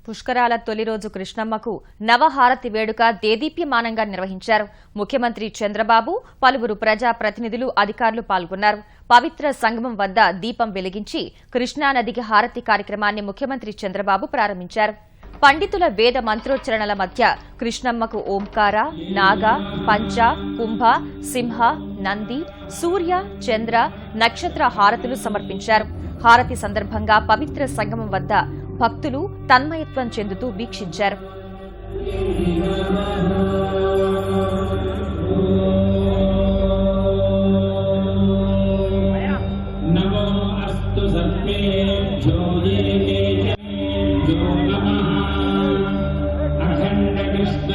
పుష్కరాల తొలి రోజు కృష్ణమ్మకు నవహారతి వేడుక దేదీప్యమానంగా నిర్వహించారు. ముఖ్యమంత్రి చంద్రబాబు, పలువురు ప్రజా ప్రతినిధులు, అధికారులు పాల్గొన్నారు. పవిత్ర సంగమం వద్ద దీపం వెలిగించి కృష్ణానదికి హారతి కార్యక్రమాన్ని ముఖ్యమంత్రి చంద్రబాబు ప్రారంభించారు. పండితుల వేద మంత్రోచ్చరణల మధ్య కృష్ణమ్మకు ఓంకార, నాగ, పంచ, కుంభ, సింహ, నంది, సూర్య, చంద్ర, నక్షత్ర హారతులు సమర్పించారు. హారతి సందర్భంగా పవిత్ర సంగమం వద్ద భక్తులు తన్మయత్వం చెందుతూ వీక్షించారు. అఖండ కృష్ణ